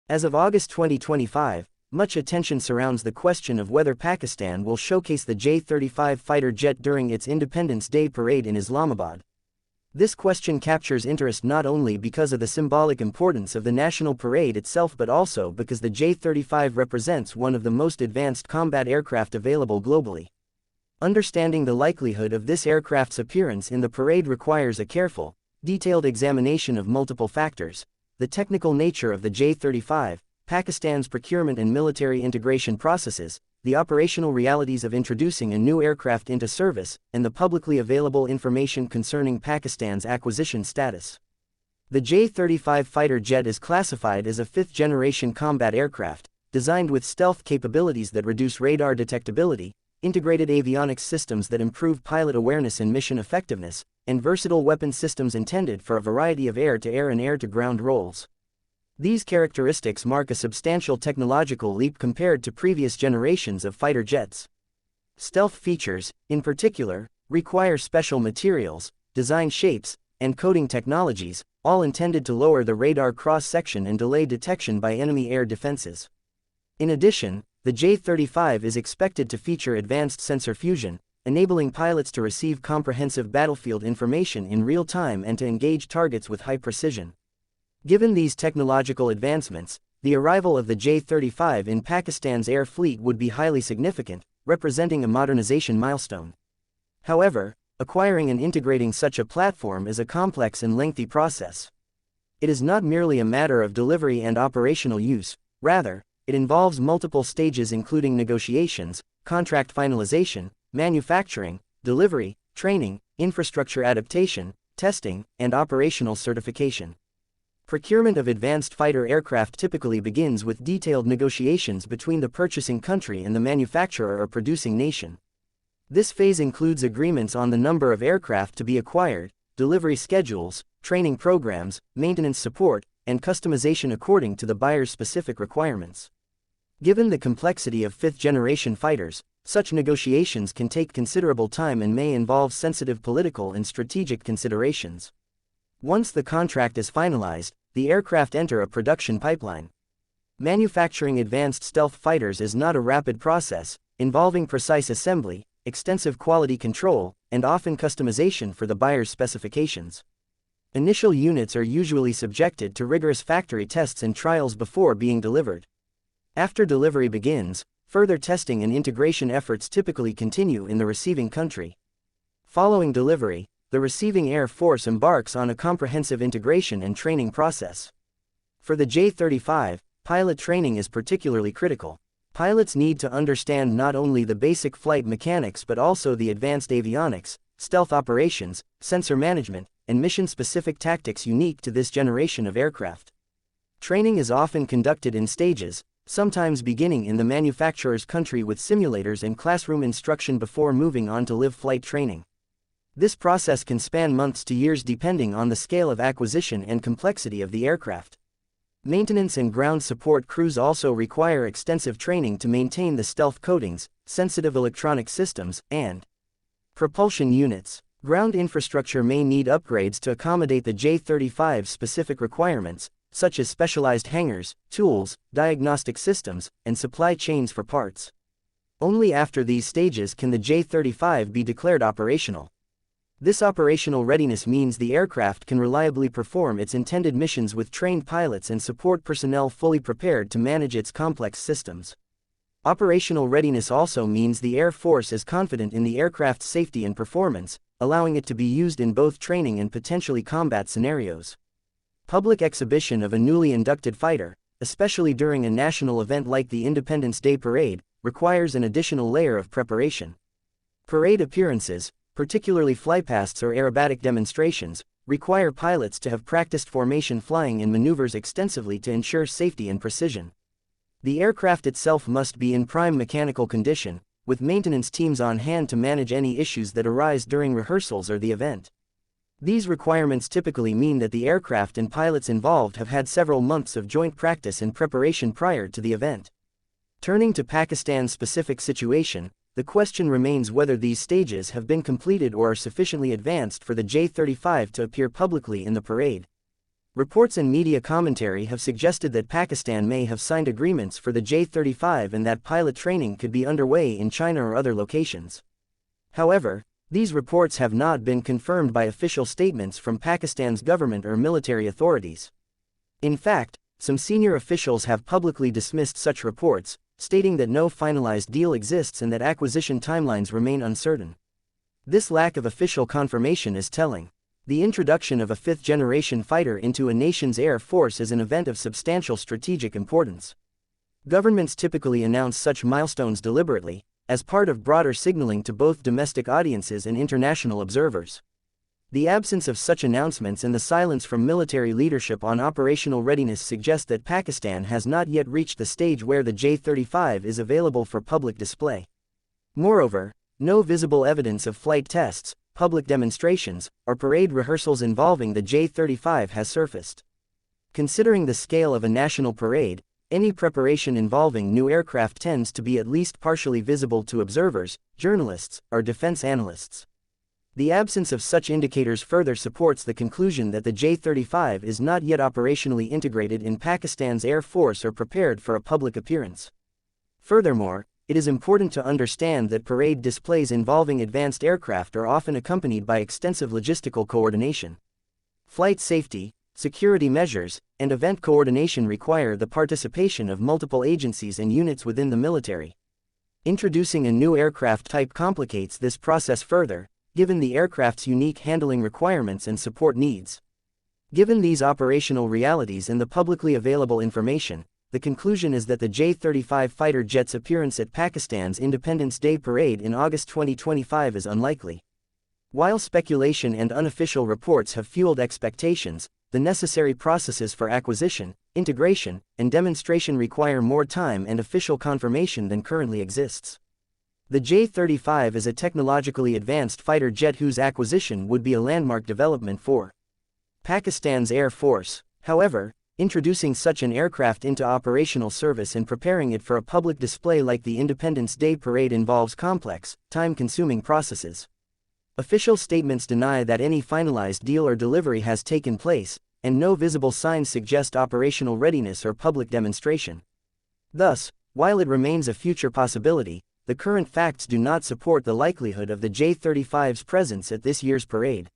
As of August 2025, much attention surrounds the question of whether Pakistan will showcase the J-35 fighter jet during its Independence Day parade in Islamabad. This question captures interest not only because of the symbolic importance of the national parade itself but also because the J-35 represents one of the most advanced combat aircraft available globally. Understanding the likelihood of this aircraft's appearance in the parade requires a careful, detailed examination of multiple factors: the technical nature of the J-35, Pakistan's procurement and military integration processes, the operational realities of introducing a new aircraft into service, and the publicly available information concerning Pakistan's acquisition status. The J-35 fighter jet is classified as a fifth-generation combat aircraft, designed with stealth capabilities that reduce radar detectability, integrated avionics systems that improve pilot awareness and mission effectiveness, and versatile weapon systems intended for a variety of air-to-air and air-to-ground roles. These characteristics mark a substantial technological leap compared to previous generations of fighter jets. Stealth features, in particular, require special materials, design shapes, and coating technologies, all intended to lower the radar cross-section and delay detection by enemy air defenses. In addition, the J-35 is expected to feature advanced sensor fusion, enabling pilots to receive comprehensive battlefield information in real time and to engage targets with high precision. Given these technological advancements, the arrival of the J-35 in Pakistan's air fleet would be highly significant, representing a modernization milestone. However, acquiring and integrating such a platform is a complex and lengthy process. It is not merely a matter of delivery and operational use, rather, it involves multiple stages including negotiations, contract finalization, manufacturing, delivery, training, infrastructure adaptation, testing, and operational certification. Procurement of advanced fighter aircraft typically begins with detailed negotiations between the purchasing country and the manufacturer or producing nation. This phase includes agreements on the number of aircraft to be acquired, delivery schedules, training programs, maintenance support, and customization according to the buyer's specific requirements. Given the complexity of fifth-generation fighters, such negotiations can take considerable time and may involve sensitive political and strategic considerations. Once the contract is finalized, the aircraft enter a production pipeline. Manufacturing advanced stealth fighters is not a rapid process, involving precise assembly, extensive quality control, and often customization for the buyer's specifications. Initial units are usually subjected to rigorous factory tests and trials before being delivered. After delivery begins, further testing and integration efforts typically continue in the receiving country. Following delivery, the receiving Air Force embarks on a comprehensive integration and training process. For the J-35, pilot training is particularly critical. Pilots need to understand not only the basic flight mechanics but also the advanced avionics, stealth operations, sensor management, and mission-specific tactics unique to this generation of aircraft. Training is often conducted in stages, sometimes beginning in the manufacturer's country with simulators and classroom instruction before moving on to live flight training. This process can span months to years depending on the scale of acquisition and complexity of the aircraft. Maintenance and ground support crews also require extensive training to maintain the stealth coatings, sensitive electronic systems, and propulsion units. Ground infrastructure may need upgrades to accommodate the J-35's specific requirements, such as specialized hangars, tools, diagnostic systems, and supply chains for parts. Only after these stages can the J-35 be declared operational. This operational readiness means the aircraft can reliably perform its intended missions with trained pilots and support personnel fully prepared to manage its complex systems. Operational readiness also means the Air Force is confident in the aircraft's safety and performance, allowing it to be used in both training and potentially combat scenarios. Public exhibition of a newly inducted fighter, especially during a national event like the Independence Day Parade, requires an additional layer of preparation. Parade appearances, particularly flypasts or aerobatic demonstrations, require pilots to have practiced formation flying and maneuvers extensively to ensure safety and precision. The aircraft itself must be in prime mechanical condition, with maintenance teams on hand to manage any issues that arise during rehearsals or the event. These requirements typically mean that the aircraft and pilots involved have had several months of joint practice and preparation prior to the event. Turning to Pakistan's specific situation, the question remains whether these stages have been completed or are sufficiently advanced for the J-35 to appear publicly in the parade. Reports and media commentary have suggested that Pakistan may have signed agreements for the J-35 and that pilot training could be underway in China or other locations. However, these reports have not been confirmed by official statements from Pakistan's government or military authorities. In fact, some senior officials have publicly dismissed such reports, stating that no finalized deal exists and that acquisition timelines remain uncertain. This lack of official confirmation is telling. The introduction of a fifth-generation fighter into a nation's air force is an event of substantial strategic importance. Governments typically announce such milestones deliberately, as part of broader signaling to both domestic audiences and international observers. The absence of such announcements and the silence from military leadership on operational readiness suggest that Pakistan has not yet reached the stage where the J-35 is available for public display. Moreover, no visible evidence of flight tests, public demonstrations, or parade rehearsals involving the J-35 has surfaced. Considering the scale of a national parade, any preparation involving new aircraft tends to be at least partially visible to observers, journalists, or defense analysts. The absence of such indicators further supports the conclusion that the J-35 is not yet operationally integrated in Pakistan's Air Force or prepared for a public appearance. Furthermore, it is important to understand that parade displays involving advanced aircraft are often accompanied by extensive logistical coordination. Flight safety, security measures, and event coordination require the participation of multiple agencies and units within the military. Introducing a new aircraft type complicates this process further, given the aircraft's unique handling requirements and support needs. Given these operational realities and the publicly available information, the conclusion is that the J-35 fighter jet's appearance at Pakistan's Independence Day parade in August 2025 is unlikely. While speculation and unofficial reports have fueled expectations, the necessary processes for acquisition, integration, and demonstration require more time and official confirmation than currently exists. The J-35 is a technologically advanced fighter jet whose acquisition would be a landmark development for Pakistan's Air Force. However, introducing such an aircraft into operational service and preparing it for a public display like the Independence Day parade involves complex, time-consuming processes. Official statements deny that any finalized deal or delivery has taken place, and no visible signs suggest operational readiness or public demonstration. Thus, while it remains a future possibility, the current facts do not support the likelihood of the J-35's presence at this year's parade.